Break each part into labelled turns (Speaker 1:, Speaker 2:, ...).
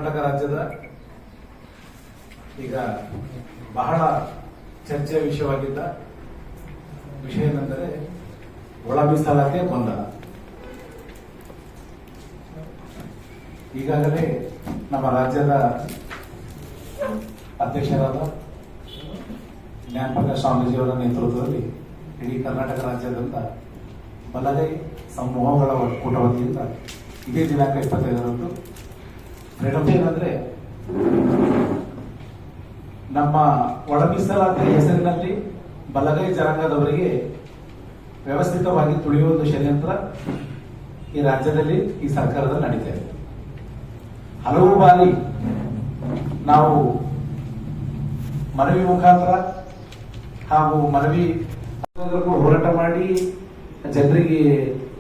Speaker 1: ಕರ್ನಾಟಕ ರಾಜ್ಯದ ಈಗ ಬಹಳ ಚರ್ಚೆಯ ವಿಷಯವಾಗಿದ್ದ ವಿಷಯ ಏನೆಂದರೆ ಒಳ ಮೀಸಲಾತಿ ಗೊಂದಲ. ಈಗಾಗಲೇ ನಮ್ಮ ರಾಜ್ಯದ ಅಧ್ಯಕ್ಷರಾದ ಜ್ಞಾನಪ್ರಕಾಶ್ ಸ್ವಾಮೀಜಿಯವರ ನೇತೃತ್ವದಲ್ಲಿ ಇಡೀ ಕರ್ನಾಟಕ ರಾಜ್ಯದಿಂದ ಬಲಗೈ ಸಮೂಹಗಳ ಒಕ್ಕೂಟ ವತಿಯಿಂದ ಇದೇ ದಿನಾಂಕ 25ರಂದು ಫ್ರೀಡಮ್ ಡೇ ಏನಂದ್ರೆ ನಮ್ಮ ಒಳ ಮೀಸಲಾತಿ ಹೆಸರಿನಲ್ಲಿ ಬಲಗೈ ಜನಾಂಗದವರಿಗೆ ವ್ಯವಸ್ಥಿತವಾಗಿ ತುಳಿಯುವ ಒಂದು ಷಡ್ಯಂತ್ರ ಈ ರಾಜ್ಯದಲ್ಲಿ ಈ ಸರ್ಕಾರದಲ್ಲಿ ನಡೀತಾ ಇದೆ. ಹಲವು ಬಾರಿ ನಾವು ಮನವಿ ಮುಖಾಂತರ ಹಾಗೂ ಮನವಿ ಹೋರಾಟ ಮಾಡಿ ಜನರಿಗೆ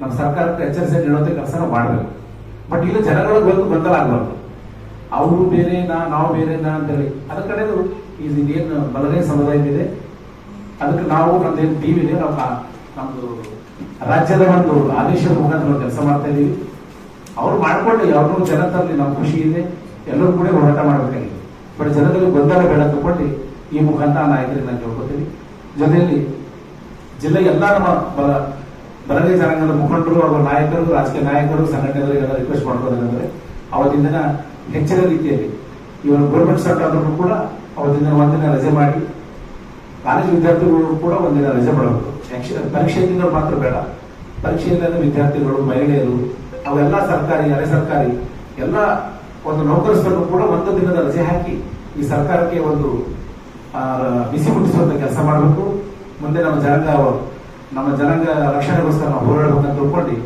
Speaker 1: ನಮ್ಮ ಸರ್ಕಾರಕ್ಕೆ ಎಚ್ಚರಿಸಿ ನೀಡುವಂತ ಕೆಲಸ ಮಾಡಬೇಕು. ಬಟ್ ಇಲ್ಲಿ ಜನಗಳ ಗೊಂದಲ ಆಗಬಾರ್ದು. ಅವರು ಬೇರೆನಾ ನಾವು ಬೇರೆನಾ ಅಂತೇಳಿ ಅದ ಕಡೆದು ಇದೇನು ಬಲಗೈ ಸಮುದಾಯವಿದೆ ಅದಕ್ಕೆ ನಾವು ನಮ್ದೇನು ಟೀಮ್ ಇದೆ, ನಮ್ದು ರಾಜ್ಯದ ಒಂದು ಆದೇಶದ ಮುಖಾಂತರ ಕೆಲಸ ಮಾಡ್ತಾ ಇದೀವಿ. ಅವ್ರು ಮಾಡ್ಕೊಂಡು ಯಾವ್ದು ಜನ ತರಲಿ, ನಮ್ಮ ಖುಷಿ ಇದೆ, ಎಲ್ಲರೂ ಕೂಡ ಹೋರಾಟ ಮಾಡಬೇಕಾಗಿದೆ. ಬಟ್ ಜನರಲ್ಲಿ ಗೊಂದಲ ಬೇಡ ತಗೊಂಡು ಈ ಮುಖಾಂತರ ನಾಯಕರಿಗೆ ನಾನು ಕೇಳ್ಕೊತೀನಿ. ಜೊತೆಯಲ್ಲಿ ಜಿಲ್ಲೆಗೆ ಎಲ್ಲ ನಮ್ಮ ಬಲಗೈ ಜನಾಂಗದ ಮುಖಂಡರು ಅವರ ನಾಯಕರು, ರಾಜಕೀಯ ನಾಯಕರು, ಸಂಘಟನೆಗಳಿಗೆಲ್ಲ ರಿಕ್ವೆಸ್ಟ್ ಮಾಡ್ಕೋದಂದ್ರೆ ಅವತ್ತಿನ ದಿನ ಹೆಚ್ಚಿನ ರೀತಿಯಲ್ಲಿ ಇವರು ಗೌರ್ಮೆಂಟ್ ಸೆಕ್ಟರ್ ಆದ್ರೂ ಕೂಡ ಅವತ್ತಿನ ಒಂದಿನ ರಜೆ ಮಾಡಿ ಕಾಲೇಜು ವಿದ್ಯಾರ್ಥಿಗಳು ಕೂಡ ಒಂದಿನ ರಜೆ ಮಾಡಬೇಕು. ಪರೀಕ್ಷೆಯಿಂದ ಮಾತ್ರ ಬೇಡ, ಪರೀಕ್ಷೆಯಿಂದ ವಿದ್ಯಾರ್ಥಿಗಳು, ಮಹಿಳೆಯರು, ಅವೆಲ್ಲ ಸರ್ಕಾರಿ, ಅರೆ ಸರ್ಕಾರಿ ಎಲ್ಲ ಒಂದು ನೌಕರಸ್ಥರು ಕೂಡ ಒಂದು ದಿನದ ರಜೆ ಹಾಕಿ ಈ ಸರ್ಕಾರಕ್ಕೆ ಒಂದು ಬಿಸಿ ಮುಟ್ಟಿಸುವಂತ ಕೆಲಸ ಮಾಡಬೇಕು. ಮುಂದೆ ನಮ್ಮ ಜನಾಂಗ ರಕ್ಷಣೆಗೋಸ್ಕರ ನಾವು ಹೋರಾಡಬೇಕಂತ ತಿಳ್ಕೊಂಡು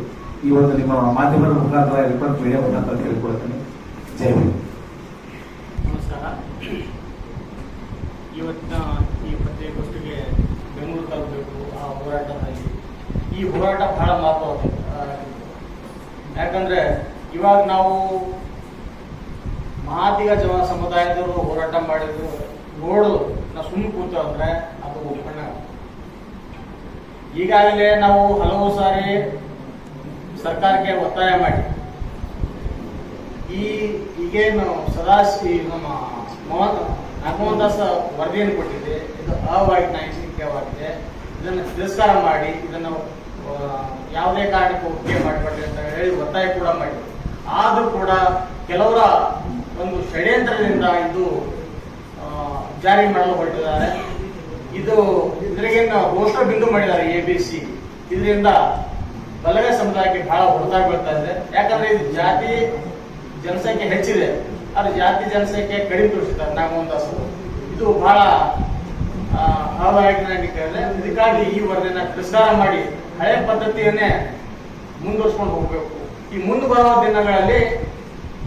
Speaker 1: ಈ ಒಂದು ನಿಮ್ಮ ಮಾಧ್ಯಮದ ಮುಖಾಂತರ ಎಲೆಕ್ಟ್ರಾನಿಕ್ ಮೀಡಿಯಾ ಮುಖಾಂತರ ಕೇಳಿಕೊಳ್ತೇನೆ. ಜೈ ಹಿಂದ್.
Speaker 2: ನಮಸ್ಕಾರ. ಇವತ್ತಿನ ಈ ಪತ್ರಿಕಾಗೋಷ್ಠಿಗೆ ಬೆಂಗಳೂರು ತಲುಪಬೇಕು ಆ ಹೋರಾಟದಲ್ಲಿ ಈ ಹೋರಾಟ ಬಹಳ ಮಹತ್ವವಾದ. ಯಾಕಂದ್ರೆ ಇವಾಗ ನಾವು ಮಹಾದಿಗ ಸಮುದಾಯದವರು ಹೋರಾಟ ಮಾಡಿದ್ರು ನೋಡು ನಾವು ಸುಮ್ಮನೆ ಕೂತಂದ್ರೆ ಅದು ಒಪ್ಪಣ್ಣ. ಈಗಾಗಲೇ ನಾವು ಹಲವು ಸಾರಿ ಸರ್ಕಾರಕ್ಕೆ ಒತ್ತಾಯ ಮಾಡಿ ಈಗೇನು ನಮ್ಮ ನಾಗಮೋಹನ್ ದಾಸ್ ವರದಿಯನ್ನು ಕೊಟ್ಟಿದೆ, ಇದು ಅವೈಜ್ಞಾನಿಕವಾಗಿದೆ, ಇದನ್ನು ತಿರಸ್ಕಾರ ಮಾಡಿ ಇದನ್ನು ಯಾವುದೇ ಕಾರಣಕ್ಕೂ ಒಪ್ಪಿಗೆ ಮಾಡಬೇಡ್ರಿ ಅಂತ ಹೇಳಿ ಒತ್ತಾಯ ಕೂಡ ಮಾಡಿದ್ರು. ಆದ್ರೂ ಕೂಡ ಕೆಲವರ ಒಂದು ಷಡ್ಯಂತ್ರದಿಂದ ಇದು ಜಾರಿ ಮಾಡಲು ಹೊರಟಿದ್ದಾರೆ. ಇದ್ರಿಗೇನು ಘೋಷಣೆ ಬಿಂದು ಮಾಡಿದ್ದಾರೆ ABC. ಇದರಿಂದ ಬಲಗೈ ಸಮುದಾಯಕ್ಕೆ ಬಹಳ ಹೊಡೆತ ಬೀಳ್ತಾ ಇದೆ. ಯಾಕಂದ್ರೆ ಇದು ಜಾತಿ ಜನಸಂಖ್ಯೆ ಹೆಚ್ಚಿದೆ, ಆದ್ರೆ ಜಾತಿ ಜನಸಂಖ್ಯೆ ಕಡಿಮೆ ತೋರಿಸಿದ್ದಾರೆ ನಾಗಮೋಹನ್ ದಾಸ್. ಇದು ಬಹಳ ಅವೈಜ್ಞಾನಿಕ ಇದೆ. ಇದಕ್ಕಾಗಿ ಈ ವರದಿನ ತಿರಸ್ಕಾರ ಮಾಡಿ ಹಳೆ ಪದ್ಧತಿಯನ್ನೇ ಮುಂದುವರ್ಸ್ಕೊಂಡು ಹೋಗ್ಬೇಕು. ಈ ಮುಂದೆ ಬರುವ ದಿನಗಳಲ್ಲಿ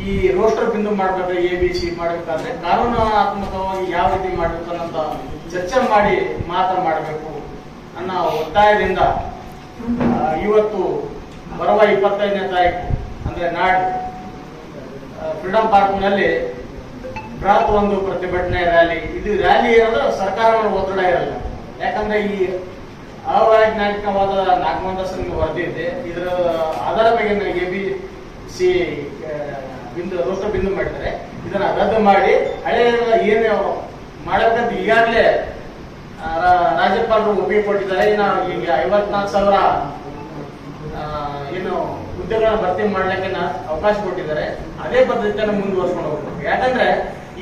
Speaker 2: ಈ ರೋಸ್ಟರ್ ಬಿಂದು ಮಾಡ್ಬೇಕು, ABC ಮಾಡಬೇಕಾದ್ರೆ ಕಾನೂನಾತ್ಮಕವಾಗಿ ಯಾವ ರೀತಿ ಮಾಡಬೇಕು ಅನ್ನೋಂತ ಚರ್ಚೆ ಮಾಡಿ ಮಾತನಾಡಬೇಕು ಅನ್ನೋ ಒತ್ತಾಯದಿಂದ ಇವತ್ತು ಬರುವ 25ನೇ ತಾರೀಕು ಅಂದ್ರೆ ನಾಡು ಫ್ರೀಡಂ ಪಾರ್ಕ್ನಲ್ಲಿ ಬೃಹತ್ ಒಂದು ಪ್ರತಿಭಟನೆ ರ್ಯಾಲಿ. ಇದು ರ್ಯಾಲಿ ಇರೋದು ಸರ್ಕಾರವನ್ನು ಒತ್ತಡ ಇರಲ್ಲ. ಯಾಕಂದ್ರೆ ಈ ಅವೈಜ್ಞಾನಿಕವಾದ ನಾಗಮೋಹನ್ ದಾಸ್ ವರದಿ ಇದೆ, ಇದರ ಆಧಾರ ಬಗ್ಗೆ ABC ರೋಸ್ಟರ್ ಬಿಂದು ಮಾಡಿದ್ದಾರೆ. ಇದನ್ನ ರದ್ದು ಮಾಡಿ ಹಳೆ ಏನು ಮಾಡಬೇಕಂತ ಈಗಾಗಲೇ ರಾಜ್ಯಪಾಲರು ಒಪ್ಪಿಗೆ ಕೊಟ್ಟಿದ್ದಾರೆ. ಈಗ 54,000 ಏನು ಹುದ್ದೆಗಳನ್ನ ಭರ್ತಿ ಮಾಡ್ಲಿಕ್ಕೆ ಅವಕಾಶ ಕೊಟ್ಟಿದ್ದಾರೆ. ಅದೇ ಪದ್ಧತಿಯನ್ನು ಮುಂದುವರ್ಸ್ಕೊಂಡು ಹೋಗ್ಬೇಕು. ಯಾಕಂದ್ರೆ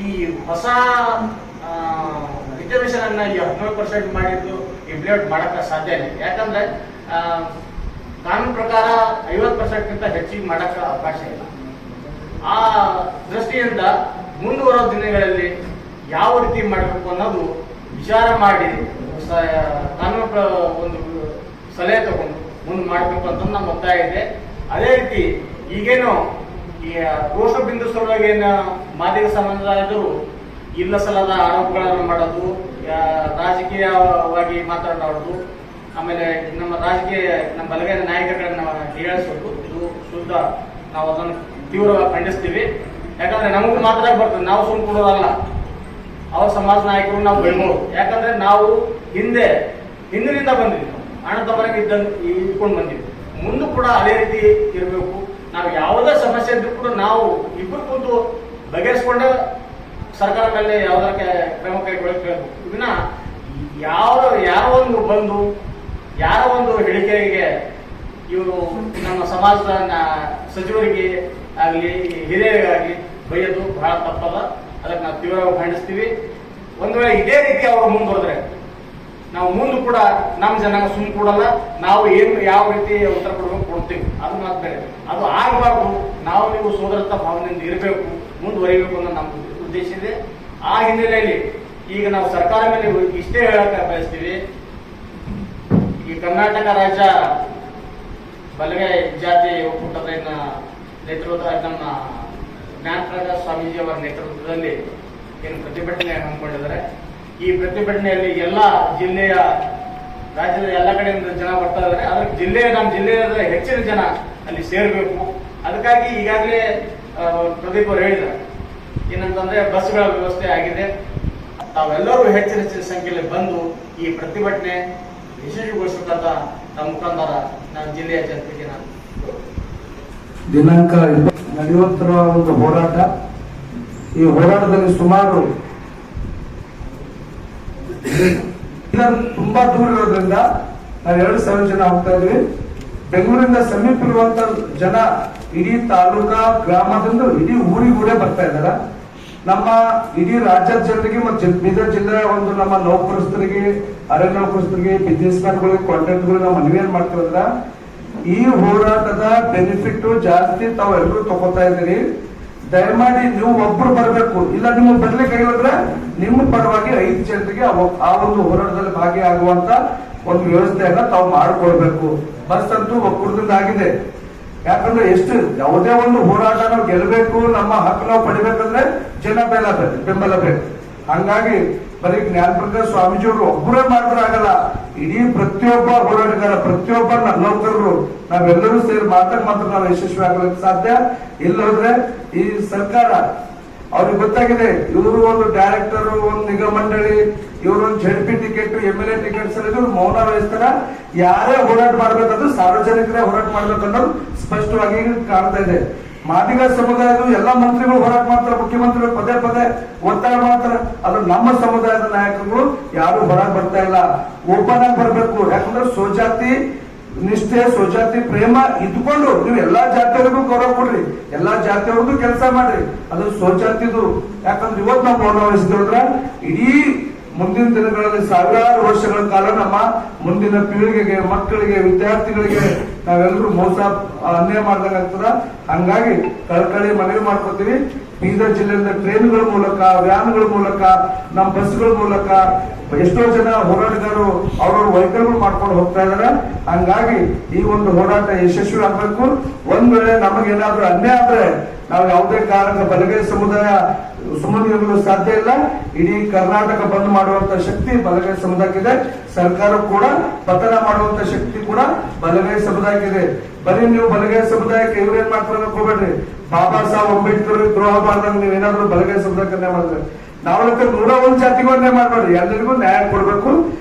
Speaker 2: ಈ ಹೊಸ ರಿಸರ್ವೇಶನ್ ಅನ್ನ ಈ 17% ಮಾಡಿದ್ದು ಇಂಪ್ಲಿಮೆಂಟ್ ಮಾಡಕ್ಕೆ ಸಾಧ್ಯ ಇಲ್ಲ. ಯಾಕಂದ್ರೆ ಕಾನೂನು ಪ್ರಕಾರ 50%ಗಿಂತ ಹೆಚ್ಚಿಗೆ ಮಾಡಕ್ಕೆ ಅವಕಾಶ ಇಲ್ಲ. ಆ ದೃಷ್ಟಿಯಿಂದ ಮುಂದುವರೋ ದಿನಗಳಲ್ಲಿ ಯಾವ ರೀತಿ ಮಾಡಬೇಕು ಅನ್ನೋದು ವಿಚಾರ ಮಾಡಿ ಕಾನೂನು ಒಂದು ಸಲಹೆ ತಗೊಂಡು ಮುಂದೆ ಮಾಡಬೇಕು ಅಂತ ನಮ್ಮ ಒತ್ತಾಯ ಇದೆ. ಅದೇ ರೀತಿ ಈಗೇನು ಈ ರೋಷ ಬಿಂದು ಸಲುವಾಗಿ ಏನು ಮಾದಿಗ ಸಮುದಾಯದರು ಇಲ್ಲ ಸಲ್ಲದ ಆರೋಪಗಳನ್ನು ಮಾಡೋದು, ರಾಜಕೀಯವಾಗಿ ಮಾತನಾಡೋದು, ಆಮೇಲೆ ನಮ್ಮ ನಮ್ಮ ಬಲಗೈ ನಾಯಕರನ್ನ ಹೀಯಾಳಿಸೋದು, ಇದು ಶುದ್ಧ. ನಾವು ಅದನ್ನು ತೀವ್ರವಾಗಿ ಖಂಡಿಸ್ತೀವಿ. ಯಾಕಂದ್ರೆ ನಮಗೂ ಮಾತ್ರ ಬರ್ತದೆ, ನಾವು ಸುಮ್ಮನೆ ಕೊಡೋದಲ್ಲ. ಅವ್ರ ಸಮಾಜ ನಾಯಕರು ನಾವು ಬೆಳ್ಬೋದು. ಯಾಕಂದ್ರೆ ನಾವು ಹಿಂದಿನಿಂದ ಬಂದಿದ್ವಿ, ಅಣ್ಣ ತಮ್ಮನಿಗೆ ಇಟ್ಕೊಂಡು ಬಂದಿದ್ವಿ. ಮುಂದೆ ಕೂಡ ಅದೇ ರೀತಿ ಇರಬೇಕು. ನಾವು ಯಾವುದೇ ಸಮಸ್ಯೆ ಇದ್ರೂ ಕೂಡ ನಾವು ಇಬ್ಬರು ಕೂತು ಬಗೆಹರಿಸಿಕೊಂಡ ಸರ್ಕಾರ ಮೇಲೆ ಯಾವ್ದಾರ ಕ್ರಮ ಕೈಗೊಳ್ಳಬೇಕು. ವಿನ ಯಾರೋ ಒಂದು ಬಂದು ಯಾರೋ ಒಂದು ಹೇಳಿಕೆಗೆ ಇವರು ನಮ್ಮ ಸಮಾಜದ ಸಚಿವರಿಗೆ ಆಗಲಿ ಹಿರಿಯರಿಗಾಗಲಿ ಬೈಯೋದು ಬಹಳ ತಪ್ಪಲ್ಲ. ಅದಕ್ಕೆ ನಾವು ತೀವ್ರವಾಗಿ ಖಂಡಿಸ್ತೀವಿ. ಒಂದು ವೇಳೆ ಇದೇ ರೀತಿ ಅವರು ಮುಂದುವರೆದ್ರೆ ನಾವು ಮುಂದೆ ಕೂಡ ನಮ್ಮ ಜನಾಂಗ ಸುಮ್ಮನೆ ಕೊಡಲ್ಲ. ನಾವು ಏನು ಯಾವ ರೀತಿ ಉತ್ತರ ಕೊಡಬೇಕು ಕೊಡ್ತೀವಿ, ಅದು ಮಾತು ಬೇರೆ. ಅದು ಆಗಬಾರ್ದು. ನಾವು ನೀವು ಸೋದರತ್ವ ಭಾವನೆಯಿಂದ ಇರಬೇಕು, ಮುಂದುವರಿಬೇಕು ಅನ್ನೋ ನಮ್ಮ ಉದ್ದೇಶ ಇದೆ. ಆ ಹಿನ್ನೆಲೆಯಲ್ಲಿ ಈಗ ನಾವು ಸರ್ಕಾರ ಮೇಲೆ ಇಷ್ಟೇ ಹೇಳಕ್ಕೆ ಬಯಸ್ತೀವಿ. ಈ ಕರ್ನಾಟಕ ರಾಜ್ಯ ಬಲಗೈ ಜಾತಿ ಒಕ್ಕೂಟದ ನೇತೃತ್ವ ನಮ್ಮ ಜ್ಞಾನಪ್ರಕಾಶ್ ಸ್ವಾಮೀಜಿ ಅವರ ನೇತೃತ್ವದಲ್ಲಿ ಏನು ಪ್ರತಿಭಟನೆ ಹಮ್ಮಿಕೊಂಡಿದ್ದಾರೆ. ಈ ಪ್ರತಿಭಟನೆಯಲ್ಲಿ ಎಲ್ಲ ಜಿಲ್ಲೆಯ ರಾಜ್ಯದ ಎಲ್ಲ ಕಡೆಯಿಂದ ಜನ ಬರ್ತಾ ಇದ್ದಾರೆ. ಅದಕ್ಕೆ ನಮ್ಮ ಜಿಲ್ಲೆಯ ಹೆಚ್ಚಿನ ಜನ ಅಲ್ಲಿ ಸೇರಬೇಕು. ಅದಕ್ಕಾಗಿ ಈಗಾಗಲೇ ಪ್ರದೀಪ್ ಅವರು ಹೇಳಿದ್ದಾರೆ ಏನಂತಂದ್ರೆ ಬಸ್ಗಳ ವ್ಯವಸ್ಥೆ ಆಗಿದೆ. ತಾವೆಲ್ಲರೂ ಹೆಚ್ಚಿನ ಸಂಖ್ಯೆಯಲ್ಲಿ ಬಂದು ಈ ಪ್ರತಿಭಟನೆ ಯಶಸ್ವಿಗೊಳಿಸಬೇಕಂತ ನಮ್ಮ ಮುಖಾಂತರ ನಾನು ಜಿಲ್ಲೆಯ ಜನತೆಗೆ ನಾನು
Speaker 3: ದಿನಾಂಕ ನಡೆಯುತ್ತಿರುವ ಒಂದು ಹೋರಾಟ. ಈ ಹೋರಾಟದಲ್ಲಿ ಸುಮಾರು ತುಂಬಾ ದೂರ ಇರೋದ್ರಿಂದ ನಾವು 2,000 ಜನ ಹೋಗ್ತಾ ಇದ್ವಿ. ಬೆಂಗಳೂರಿಂದ ಸಮೀಪ ಇರುವಂತ ಜನ ಇಡೀ ತಾಲೂಕಾ ಗ್ರಾಮದಿಂದ ಇಡೀ ಊರಿಗೂಡೆ ಬರ್ತಾ ಇದಾರ. ನಮ್ಮ ಇಡೀ ರಾಜ್ಯದ ಜನರಿಗೆ ಮತ್ತು ಬೀದರ್ ಜಿಲ್ಲೆಯ ಒಂದು ನಮ್ಮ ನೌಕರಸ್ಥರಿಗೆ, ಅರಣ್ಯ ನೌಕರಸ್ಥರಿಗೆ, ಬಿಸ್ನೆಸ್ ಮ್ಯಾನ್ಗಳಿಗೆ, ಕಾಂಟ್ರಾಕ್ಟ್ಗಳಿಗೆ ನಾವು ಮನವಿ ಏನ್ ಮಾಡ್ತೀವಂದ್ರ ಈ ಹೋರಾಟದ ಬೆನಿಫಿಟ್ ಜಾಸ್ತಿ ತಾವೆಲ್ಲರೂ ತಗೋತಾ ಇದ್ದೀರಿ. ದಯಮಾಡಿ ನೀವು ಒಬ್ರು ಬರಬೇಕು. ಇಲ್ಲ ನೀವು ಬರ್ಲಿಕ್ಕೆ ಆಗಿದ್ರೆ ನಿಮ್ಮ ಪರವಾಗಿ 5 ಜನರಿಗೆ ಆ ಒಂದು ಹೋರಾಟದಲ್ಲಿ ಭಾಗಿಯಾಗುವಂತ ಒಂದು ವ್ಯವಸ್ಥೆಯನ್ನ ತಾವು ಮಾಡಿಕೊಡ್ಬೇಕು. ಬಸ್ ಅಂತೂ ಒಕ್ಕೂಟದಿಂದ ಆಗಿದೆ. ಯಾಕಂದ್ರೆ ಎಷ್ಟು ಯಾವುದೇ ಒಂದು ಹೋರಾಟ ನಾವು ಗೆಲ್ಲಬೇಕು, ನಮ್ಮ ಹಕ್ಕು ನಾವು ಪಡಿಬೇಕಂದ್ರೆ ಜನ ಬೆಂಬಲ ಬೇಕು. ಹಂಗಾಗಿ ಬರೀ ಜ್ಞಾನಪ್ರಕಾಶ್ ಸ್ವಾಮೀಜಿಯವರು ಒಬ್ಬರೇ ಮಾಡಿದ್ರೆ ಆಗಲ್ಲ. ಇಡೀ ಪ್ರತಿಯೊಬ್ಬ ಹೋರಾಟಗಾರ, ಪ್ರತಿಯೊಬ್ಬ ನೌಕರರು ನಾವೆಲ್ಲರೂ ಸೇರಿ ಮಾತ್ರ ನಾವು ಯಶಸ್ವಿ ಆಗಲಿಕ್ಕೆ ಸಾಧ್ಯ. ಇಲ್ಲೋದ್ರೆ ಈ ಸರ್ಕಾರ ಅವ್ರಿಗೆ ಗೊತ್ತಾಗಿದೆ, ಇವರು ಒಂದು ಡೈರೆಕ್ಟರ್, ಒಂದು ನಿಗಮ ಮಂಡಳಿ, ಇವರು ಒಂದು ZP ಟಿಕೆಟ್, MLA ಟಿಕೆಟ್ಸ್ ಇವರು ಮೌನ ವಹಿಸ್ತಾರ. ಯಾರೇ ಹೋರಾಟ ಮಾಡ್ಬೇಕಾದ್ರೂ ಸಾರ್ವಜನಿಕರೇ ಹೋರಾಟ ಮಾಡ್ಬೇಕನ್ನೋದು ಸ್ಪಷ್ಟವಾಗಿ ಕಾಣ್ತಾ ಇದೆ. ಮಾದಿಗ ಸಮುದಾಯದ ಎಲ್ಲಾ ಮಂತ್ರಿಗಳು ಹೋರಾಟ ಮಾಡ್ತಾರೆ, ಮುಖ್ಯಮಂತ್ರಿಗಳು ಪದೇ ಒತ್ತಾಯ ಮಾಡ್ತಾರೆ. ಅದು ನಮ್ಮ ಸಮುದಾಯದ ನಾಯಕರು ಯಾರು ಹೊರಗೆ ಬರ್ತಾ ಇಲ್ಲ. ಓಪನ್ ಆಗಿ ಬರ್ಬೇಕು. ಯಾಕಂದ್ರೆ ಸ್ವಜಾತಿ ನಿಷ್ಠೆ, ಸ್ವಜಾತಿ ಪ್ರೇಮ ಇದ್ಕೊಂಡು ನೀವು ಎಲ್ಲಾ ಜಾತಿಯವರಿಗೂ ಗೌರವ ಕೊಡ್ರಿ, ಎಲ್ಲಾ ಜಾತಿಯವ್ರಿಗೂ ಕೆಲಸ ಮಾಡ್ರಿ. ಅದು ಸ್ವಜಾತಿದು. ಯಾಕಂದ್ರೆ ಇವತ್ತು ನಾವು ಗೌರವ ವಹಿಸಿದ್ರೆ ಇಡೀ ಮುಂದಿನ ದಿನಗಳಲ್ಲಿ ಸಾವಿರಾರು ವರ್ಷಗಳ ಕಾಲ ನಮ್ಮ ಮುಂದಿನ ಪೀಳಿಗೆಗೆ, ಮಕ್ಕಳಿಗೆ, ವಿದ್ಯಾರ್ಥಿಗಳಿಗೆ ನಾವೆಲ್ಲರೂ ಮೋಸ ಅನ್ಯಾಯ ಮಾಡ್ದಂಗಾಗ್ತದ. ಹಂಗಾಗಿ ಕಳಕಳಿ ಮನವಿ ಮಾಡ್ಕೊತೀವಿ. ಬೀದರ್ ಜಿಲ್ಲೆಯಿಂದ ಟ್ರೈನ್ಗಳ ಮೂಲಕ, ವ್ಯಾನ್ಗಳ ಮೂಲಕ, ನಮ್ಮ ಬಸ್ಗಳ ಮೂಲಕ ಎಷ್ಟೋ ಜನ ಹೋರಾಟಗಾರರು ಅವ್ರವ್ರ ವೆಹಿಕಲ್ಗಳು ಮಾಡ್ಕೊಂಡು ಹೋಗ್ತಾ ಇದಾರೆ. ಹಂಗಾಗಿ ಈ ಒಂದು ಹೋರಾಟ ಯಶಸ್ವಿ ಆಗ್ಬೇಕು. ಒಂದ್ ವೇಳೆ ನಮಗೇನಾದ್ರೂ ಅನ್ಯಾಯ ಆದ್ರೆ ನಾವು ಯಾವುದೇ ಕಾರಣಕ್ಕೆ ಬಲಗೈ ಸಮುದಾಯ ಸುಮ್ಮನೆ ಇರಲು ಸಾಧ್ಯ ಇಲ್ಲ. ಇಡೀ ಕರ್ನಾಟಕ ಬಂದ್ ಮಾಡುವಂತ ಶಕ್ತಿ ಬಲಗೈ ಸಮುದಾಯಕ್ಕಿದೆ. ಸರ್ಕಾರ ಕೂಡ ಪತನ ಮಾಡುವಂತ ಶಕ್ತಿ ಕೂಡ ಬಲಗೈ ಸಮುದಾಯಕ್ಕಿದೆ. ಬರೀ ನೀವು ಬಲಗೈ ಸಮುದಾಯಕ್ಕೆ ಇವ್ರೇನ್ ಮಾಡ್ತಾರೆ ಹೋಗ್ಬೇಡ್ರಿ. ಬಾಬಾ ಸಾಹೇಬ್ ಅಂಬೇಡ್ಕರ್ ದ್ರೋಹ ಮಾಡಿದಾಗ ನೀವೇನಾದ್ರೂ ಬಲಗೈ ಸಮುದಾಯಕ್ಕೆ ಅನ್ಯಾಯ ಮಾಡಿದ್ರೆ ನಾವು 101 ಜಾತಿಗೂ ಅನ್ಯಾಯ ಮಾಡ್ಬೇಡ್ರಿ. ಎಲ್ಲರಿಗೂ ನ್ಯಾಯ ಕೊಡ್ಬೇಕು.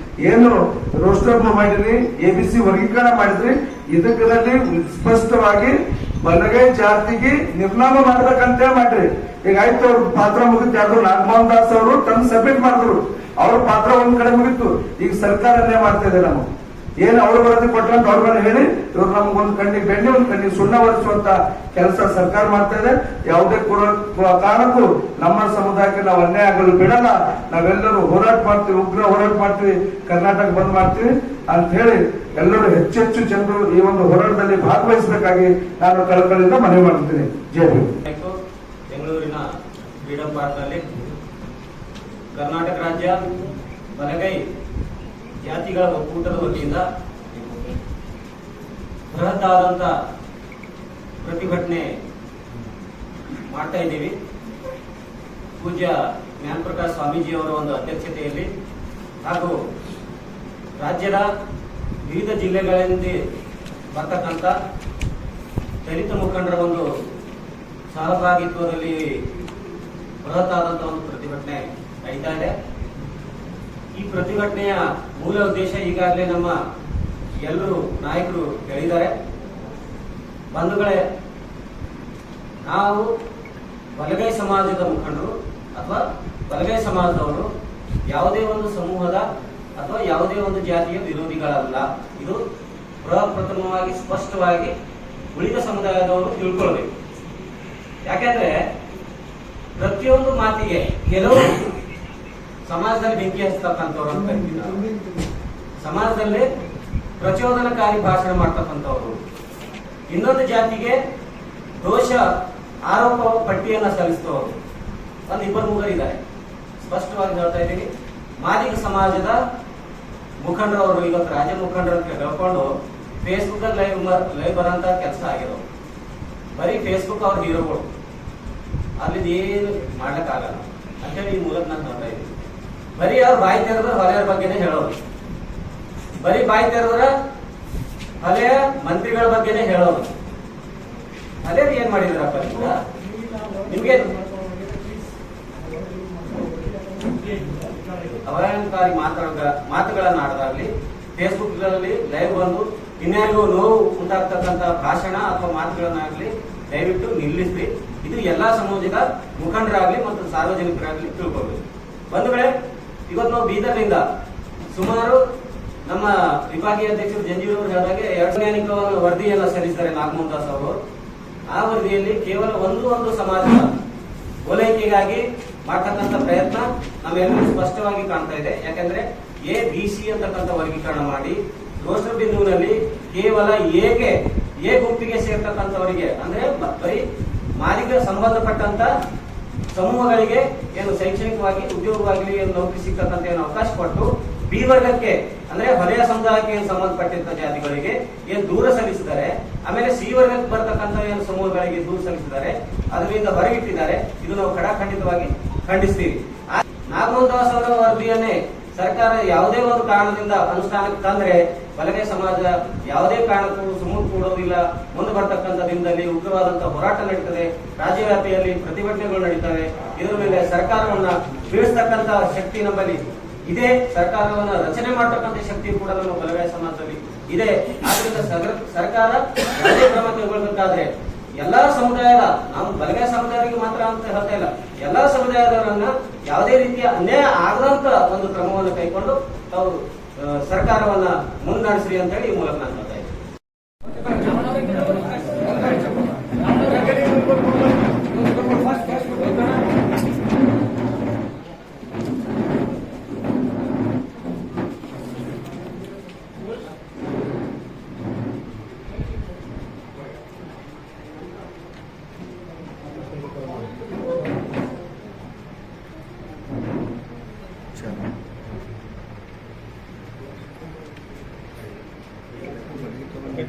Speaker 3: ಏನು ರೋಸ್ಟರ್ ಮಾಡಿದ್ರಿ, ABC ವರ್ಗೀಕರಣ ಮಾಡಿದ್ರಿ, ಇದರಲ್ಲಿ ಸ್ಪಷ್ಟವಾಗಿ ಬಲಗೈ ಜಾತಿಗೆ ನಿರ್ನಾಮ ಮಾಡ್ಬೇಕಂತ ಮಾಡ್ರಿ. ಈಗ ಆಯ್ತು, ಅವ್ರ ಪಾತ್ರ ಮುಗಿತು. ಯಾರು ನಾಗಮೋಹನ್ ದಾಸ್ ಅವರು ತನ್ನ ಸಬ್ಮಿಟ್ ಮಾಡಿದ್ರು, ಅವ್ರ ಪಾತ್ರ ಒಂದ್ ಕಡೆ ಮುಗಿತು. ಈಗ ಸರ್ಕಾರ ಅನ್ಯಾಯ ಮಾಡ್ತಾ ಇದೆ. ನಮಗೆ ಏನು ಅವ್ರ ವರದಿ ಕೊಟ್ಟಂತ ಅವ್ರ ಮೇಲೆ ಹೇಳಿ ಇವ್ರು ನಮ್ಗೊಂದ್ ಕಣ್ಣಿಗೆ ಬೆಣ್ಣೆ, ಒಂದ್ ಕಣ್ಣಿಗೆ ಸುಣ್ಣ ಒರೆಸುವಂತ ಕೆಲಸ ಸರ್ಕಾರ ಮಾಡ್ತಾ ಇದೆ. ಯಾವುದೇ ಕಾರಣಕ್ಕೂ ನಮ್ಮ ಸಮುದಾಯಕ್ಕೆ ನಾವು ಅನ್ಯಾಯ ಆಗಲು ಬಿಡಲ್ಲ. ನಾವೆಲ್ಲರೂ ಹೋರಾಟ ಮಾಡ್ತೀವಿ, ಉಗ್ರ ಹೋರಾಟ ಮಾಡ್ತೀವಿ, ಕರ್ನಾಟಕ ಬಂದ್ ಮಾಡ್ತೀವಿ ಅಂತ ಹೇಳಿ ಎಲ್ಲರೂ ಹೆಚ್ಚೆಚ್ಚು ಜನರು ಈ ಒಂದು ಹೋರಾಟದಲ್ಲಿ ಭಾಗವಹಿಸಬೇಕಾಗಿ ನಾನು ಕಳಕಳಿಯಿಂದ ಮನವಿ ಮಾಡ್ತೀನಿ. ಜೈ ಹಿಂದ್.
Speaker 4: ಬೆಂಗಳೂರಿನ ಫ್ರೀಡಂ ಪಾರ್ಕ್ನಲ್ಲಿ ಕರ್ನಾಟಕ ರಾಜ್ಯ ಬಲಗೈ ಜಾತಿಗಳ ಒಕ್ಕೂಟದ ವತಿಯಿಂದ ಬೃಹತ್ ಆದಂತ ಪ್ರತಿಭಟನೆ ಮಾಡ್ತಾ ಇದ್ದೀವಿ. ಪೂಜ್ಯ ಜ್ಞಾನಪ್ರಕಾಶ್ ಸ್ವಾಮೀಜಿಯವರ ಒಂದು ಅಧ್ಯಕ್ಷತೆಯಲ್ಲಿ ಹಾಗೂ ರಾಜ್ಯದ ವಿವಿಧ ಜಿಲ್ಲೆಗಳಿಂದ ಬರ್ತಕ್ಕಂಥ ದಲಿತ ಮುಖಂಡರ ಒಂದು ಸಹಭಾಗಿತ್ವದಲ್ಲಿ ಬೃಹತ್ ಆದಂತ ಒಂದು ಪ್ರತಿಭಟನೆ ನಡೀತಾ ಇದೆ. ಈ ಪ್ರತಿಭಟನೆಯ ಮೂಲ ಉದ್ದೇಶ ಈಗಾಗಲೇ ನಮ್ಮ ಎಲ್ಲರೂ ನಾಯಕರು ಹೇಳಿದ್ದಾರೆ. ಬಂಧುಗಳೇ, ನಾವು ಬಲಗೈ ಸಮಾಜದ ಮುಖಂಡರು ಅಥವಾ ಬಲಗೈ ಸಮಾಜದವರು ಯಾವುದೇ ಒಂದು ಸಮೂಹದ ಅಥವಾ ಯಾವುದೇ ಒಂದು ಜಾತಿಯ ವಿರೋಧಿಗಳಲ್ಲ. ಇದು ಪ್ರಪ್ರಥಮವಾಗಿ ಸ್ಪಷ್ಟವಾಗಿ ಉಳಿದ ಸಮುದಾಯದವರು ತಿಳ್ಕೊಳ್ಬೇಕು. ಯಾಕೆಂದ್ರೆ ಪ್ರತಿಯೊಂದು ಮಾತಿಗೆ ಕೆಲವು ಸಮಾಜದಲ್ಲಿ ಬೆಂಕಿ ಹಚ್ಚತಕ್ಕಂಥವ್ರು ಅಂತ ಕರಿತೀವಿ ನಾವು. ಸಮಾಜದಲ್ಲಿ ಪ್ರಚೋದನಕಾರಿ ಭಾಷಣ ಮಾಡ್ತಕ್ಕಂಥವ್ರು, ಇನ್ನೊಂದು ಜಾತಿಗೆ ದೋಷ ಆರೋಪ ಪಟ್ಟಿಯನ್ನ ಸಲ್ಲಿಸಿದವರು ಒಂದು ಇಬ್ಬರು ಮೂವರು ಇದ್ದಾರೆ. ಸ್ಪಷ್ಟವಾಗಿ ಹೇಳ್ತಾ ಇದ್ದೀನಿ, ಮಾದಿಗ ಸಮಾಜದ ಮುಖಂಡರವರು ಇವತ್ತು ರಾಜ್ಯ ಮುಖಂಡರ ಹೇಳ್ಕೊಂಡು ಫೇಸ್ಬುಕ್ ಲೈವ್ ಬರೋಂತ ಕೆಲಸ ಆಗಿರೋರು. ಬರೀ ಫೇಸ್ಬುಕ್ ಅವ್ರ ಹೀರೋಗಳು, ಅಲ್ಲಿ ಏನು ಮಾಡ್ಲಿಕ್ಕಾಗಲ್ಲ ಅಂತೇಳಿ ಈ ಮೂಲಕ ನಾನು ಹೇಳ್ತಾ ಇದ್ದೀನಿ. ಬರೀ ಅವ್ರು ಬಾಯಿ ತೆರೆದ್ರೆ ಹೊಲೆಯರ ಬಗ್ಗೆನೇ ಹೇಳೋರು, ಬರೀ ಬಾಯಿ ತೆರೆದ್ರೆ ಹಳೆಯ ಮಂತ್ರಿಗಳ ಬಗ್ಗೆನೇ ಹೇಳೋರು. ಅದೇ ಏನ್ ಮಾಡಿದ್ರಪ್ಪ ನಿಮ್ಗೆ ಅವಹೇಳನಕಾರಿ ಮಾತುಗಳನ್ನ ಆಡದಾಗ್ಲಿ, ಫೇಸ್ಬುಕ್ ಗಳಲ್ಲಿ ಲೈವ್ ಬಂದು ಇನ್ಯಾರಿಗೂ ನೋವು ಉಂಟಾಗ್ತಕ್ಕಂತ ಭಾಷಣ ಅಥವಾ ಮಾತುಗಳನ್ನಾಗ್ಲಿ ದಯವಿಟ್ಟು ನಿಲ್ಲಿಸಿ. ಇದು ಎಲ್ಲಾ ಸಮಾಜದ ಮುಖಂಡರಾಗ್ಲಿ ಮತ್ತು ಸಾರ್ವಜನಿಕರಾಗ್ಲಿ ತಿಳ್ಕೊಬೇಕು. ಬಂಧುಗಳೇ, ಇವತ್ತು ನಾವು ಬೀದರ್ನಿಂದ ಸುಮಾರು ನಮ್ಮ ವಿಭಾಗೀಯ ಅಧ್ಯಕ್ಷರು ಜಂಜೀರವರು ಹೇಳಿದಾಗೆ ವೈಜ್ಞಾನಿಕ ವರದಿಯನ್ನ ಸಲ್ಲಿಸಿದ್ದಾರೆ ನಾಗಮೋಹನ್ ದಾಸ್ ಅವರು. ಆ ವರದಿಯಲ್ಲಿ ಕೇವಲ ಒಂದು ಸಮಾಜದ ಓಲೈಕೆಗಾಗಿ ಮಾಡ್ತಕ್ಕಂಥ ಪ್ರಯತ್ನ ನಮ್ಮೆಲ್ಲರೂ ಸ್ಪಷ್ಟವಾಗಿ ಕಾಣ್ತಾ ಇದೆ. ಯಾಕಂದ್ರೆ ABC ಅಂತಕ್ಕಂಥ ವರ್ಗೀಕರಣ ಮಾಡಿ ರೋಸ್ಟರ್ ಬಿಂದುವಿನಲ್ಲಿ ಕೇವಲ ಎ ಗುಂಪಿಗೆ ಸೇರ್ತಕ್ಕಂಥವರಿಗೆ ಅಂದ್ರೆ ಬರೀ ಮಾದಿಗ ಸಂಬಂಧಪಟ್ಟಂತ ಸಮೂಹಗಳಿಗೆ ಏನು ಶೈಕ್ಷಣಿಕವಾಗಿ ಉದ್ಯೋಗವಾಗಿ ಏನು ನೌಕರಿ ಸಿಕ್ಕಂತ ಏನು ಅವಕಾಶ ಕೊಟ್ಟು ಬಿ ವರ್ಗಕ್ಕೆ ಅಂದ್ರೆ ಹೊಲೆಯ ಸಮುದಾಯಕ್ಕೆ ಏನು ಸಂಬಂಧಪಟ್ಟಂತ ಜಾತಿಗಳಿಗೆ ಏನು ದೂರ ಸಲ್ಲಿಸಿದ್ದಾರೆ. ಆಮೇಲೆ ಸಿ ವರ್ಗಕ್ಕೆ ಬರ್ತಕ್ಕಂಥ ಏನು ಸಮೂಹಗಳಿಗೆ ದೂರ ಸಲ್ಲಿಸಿದ್ದಾರೆ, ಅದರಿಂದ ಹೊರಗಿಟ್ಟಿದ್ದಾರೆ. ಇದು ನಾವು ಖಂಡಿತವಾಗಿ ಖಂಡಿಸ್ತೀವಿ. ನಾಗಮೋಹನ್ ದಾಸ್ ಅವರ ವರದಿಯನ್ನೇ ಸರ್ಕಾರ ಯಾವುದೇ ಒಂದು ಕಾರಣದಿಂದ ಅನುಷ್ಠಾನಕ್ಕೆ ತಂದ್ರೆ ಬಲಗೈ ಸಮಾಜ ಯಾವುದೇ ಕಾರಣಕ್ಕೂ ಸುಮ್ಮನೆ ಕೂಡೋದಿಲ್ಲ. ಮುಂದೆ ಬರ್ತಕ್ಕಂಥ ದಿನದಲ್ಲಿ ಉಗ್ರವಾದಂತಹ ಹೋರಾಟ ನಡೀತದೆ, ರಾಜ್ಯವ್ಯಾಪಿಯಲ್ಲಿ ಪ್ರತಿಭಟನೆಗಳು ನಡೀತವೆ. ಇದರ ಮೇಲೆ ಸರ್ಕಾರವನ್ನ ಬೀಳಿಸ್ತಕ್ಕಂಥ ಶಕ್ತಿ ನಮ್ಮಲ್ಲಿ ಇದೆ. ಸರ್ಕಾರವನ್ನ ರಚನೆ ಮಾಡತಕ್ಕಂಥ ಶಕ್ತಿ ಕೂಡ ನಮ್ಮ ಬಲಗೈ ಸಮಾಜದಲ್ಲಿ ಇದೆ. ಆದ್ರಿಂದ ಸರ್ಕಾರ ಯಾವುದೇ ಕ್ರಮ ಕೈಗೊಳ್ಳಬೇಕಾದ್ರೆ ಎಲ್ಲಾ ಸಮುದಾಯದ, ನಾವು ಬಲಗೈ ಸಮುದಾಯರಿಗೆ ಮಾತ್ರ ಅಂತ ಹೇಳ್ತಾ ಇಲ್ಲ, ಎಲ್ಲಾ ಸಮುದಾಯದವರನ್ನ ಯಾವುದೇ ರೀತಿಯ ಅನ್ಯಾಯ ಆಗದಂತ ಒಂದು ಕ್ರಮವನ್ನು ಕೈಕೊಂಡು ತಾವು ಸರ್ಕಾರವನ್ನ ಮುನ್ನಡೆಸ್ರಿ ಅಂತ ಹೇಳಿ ಈ ಮೂಲಕ ನಾನು ಹೇಳ್ತಾ ಇದ್ದೀನಿ.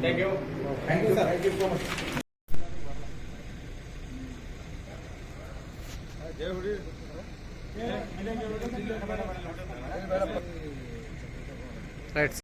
Speaker 2: Thank you. Thank you, sir. Thank you so much.
Speaker 5: Right.